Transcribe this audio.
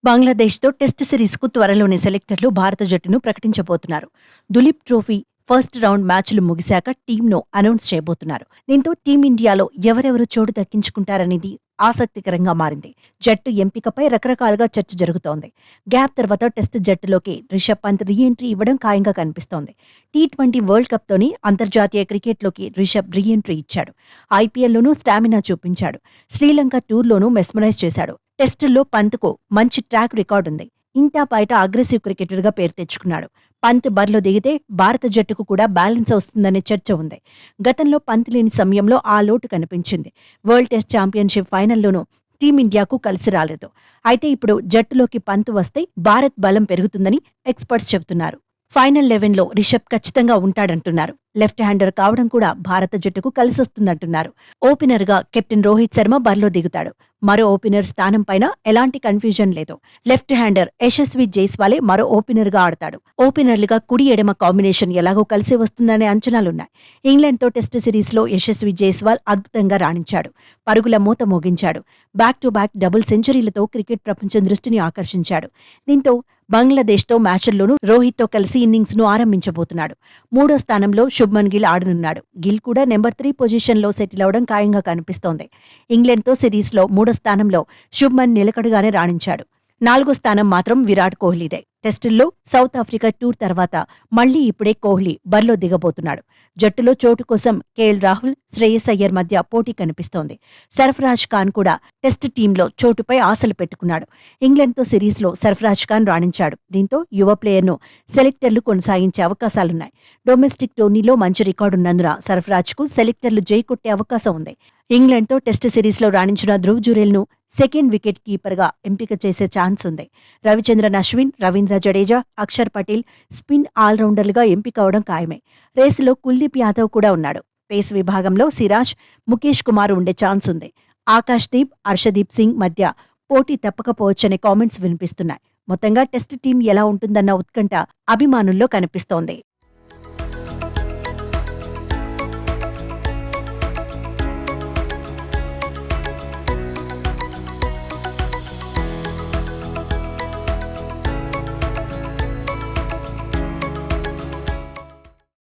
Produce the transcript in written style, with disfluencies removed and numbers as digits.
బంగ్లాదేశ్తో test సిరీస్కు త్వరలోనే సెలెక్టర్లు భారత జట్టును ప్రకటించబోతున్నారు. దులీప్ ట్రోఫీ ఫస్ట్ రౌండ్ మ్యాచ్లు ముగిశాక టీంను అనౌన్స్ చేయబోతున్నారు. దీంతో టీమిండియాలో ఎవరెవరు చోటు దక్కించుకుంటారనేది ఆసక్తికరంగా మారింది. జట్టు ఎంపికపై రకరకాలుగా చర్చ జరుగుతోంది. గ్యాప్ తర్వాత టెస్ట్ జట్టులోకి రిషబ్ పంత్ రీ-ఎంట్రీ ఇవ్వడం ఖాయంగా కనిపిస్తోంది. టీ20 వరల్డ్ కప్తోని అంతర్జాతీయ క్రికెట్లోకి రిషబ్ రీ-ఎంట్రీ ఇచ్చాడు. ఐపీఎల్లోనూ స్టామినా చూపించాడు. శ్రీలంక టూర్లోనూ మెస్మరైజ్ చేశాడు. టెస్టుల్లో పంత్కు మంచి ట్రాక్ రికార్డుంది. ఇంటా బయట అగ్రెసివ్ క్రికెటర్గా పేరు తెచ్చుకున్నాడు. పంత్ బరిలో దిగితే భారత జట్టుకు కూడా బ్యాలెన్స్ వస్తుందనే చర్చ ఉంది. గతంలో పంత్ లేని సమయంలో ఆ లోటు కనిపించింది. వరల్డ్ టెస్ట్ ఛాంపియన్షిప్ ఫైనల్లోనూ టీమిండియాకు కలిసి రాలేదు. అయితే ఇప్పుడు జట్టులోకి పంత్ వస్తే భారత్ బలం పెరుగుతుందని ఎక్స్పర్ట్స్ చెబుతున్నారు. ఫైనల్ 11లో రిషబ్ ఖచ్చితంగా ఉంటాడంటున్నారు. లెఫ్ట్ హ్యాండర్ కావడం కూడా భారత జట్టుకు కలిసొస్తుందంటున్నారు. ఓపెనర్గా కెప్టెన్ రోహిత్ శర్మ బరిలో దిగుతాడు. మరో ఓపెనర్ స్థానం పైన ఎలాంటి కన్ఫ్యూజన్ లేదు. లెఫ్ట్ హ్యాండర్ యశస్వి జైస్వాలే మరో ఓపెనర్గా ఆడతాడు. ఓపెనర్లుగా కుడి ఎడమ కాంబినేషన్ ఎలాగో కలిసి వస్తుందనే అంచనాలున్నాయి. ఇంగ్లాండ్తో టెస్ట్ సిరీస్లో యశస్వి జైస్వాల్ అద్భుతంగా రాణించాడు. పరుగుల మూత మోగించాడు. బ్యాక్ టు బ్యాక్ డబుల్ సెంచరీలతో క్రికెట్ ప్రపంచం దృష్టిని ఆకర్షించాడు. దీంతో బంగ్లాదేశ్తో మ్యాచ్ల్లోనూ రోహిత్తో కలిసి ఇన్నింగ్స్ను ఆరంభించబోతున్నాడు. 3వ స్థానంలో శుభ్మన్ గిల్ ఆడనున్నాడు. గిల్ కూడా నెంబర్ 3 పొజిషన్లో సెటిల్ అవడం ఖాయంగా కనిపిస్తోంది. ఇంగ్లాండ్తో సిరీస్లో 3వ స్థానంలో శుభ్మన్ నిలకడగానే రాణించాడు. 4వ స్థానం మాత్రం విరాట్ కోహ్లీదే. టెస్టుల్లో సౌత్ ఆఫ్రికా టూర్ తర్వాత మళ్లీ ఇప్పుడే కోహ్లీ బరిలో దిగబోతున్నాడు. జట్టులో చోటు కోసం కేఎల్ రాహుల్, శ్రేయస్ అయ్యర్ మధ్య పోటీ కనిపిస్తోంది. సర్ఫరాజ్ ఖాన్ కూడా టెస్ట్ టీంలో చోటుపై ఆశలు పెట్టుకున్నాడు. ఇంగ్లాండ్తో సిరీస్లో సర్ఫరాజ్ ఖాన్ రాణించాడు. దీంతో యువ ప్లేయర్ను సెలెక్టర్లు కొనసాగించే అవకాశాలున్నాయి. డొమెస్టిక్ టోర్నీలో మంచి రికార్డున్నందున సర్ఫరాజ్కు సెలెక్టర్లు జై కొట్టే అవకాశం ఉంది. ఇంగ్లాండ్తో టెస్ట్ సిరీస్లో రాణించిన ధ్రువ్ జురేల్ను సెకండ్ వికెట్ కీపర్గా ఎంపిక చేసే ఛాన్స్ ఉంది. రవిచంద్రన్ అశ్విన్, రవీంద్ర జడేజా, అక్షర్ పటేల్ స్పిన్ ఆల్రౌండర్లుగా ఎంపికవడం ఖాయమే. రేసులో కుల్దీప్ యాదవ్ కూడా ఉన్నాడు. పేస్ విభాగంలో సిరాజ్, ముఖేష్ కుమార్ ఉండే ఛాన్స్ ఉంది. ఆకాష్ దీప్, హర్షదీప్ సింగ్ మధ్య పోటీ తప్పకపోవచ్చనే కామెంట్స్ వినిపిస్తున్నాయి. మొత్తంగా టెస్ట్ టీం ఎలా ఉంటుందన్న ఉత్కంఠ అభిమానుల్లో కనిపిస్తోంది.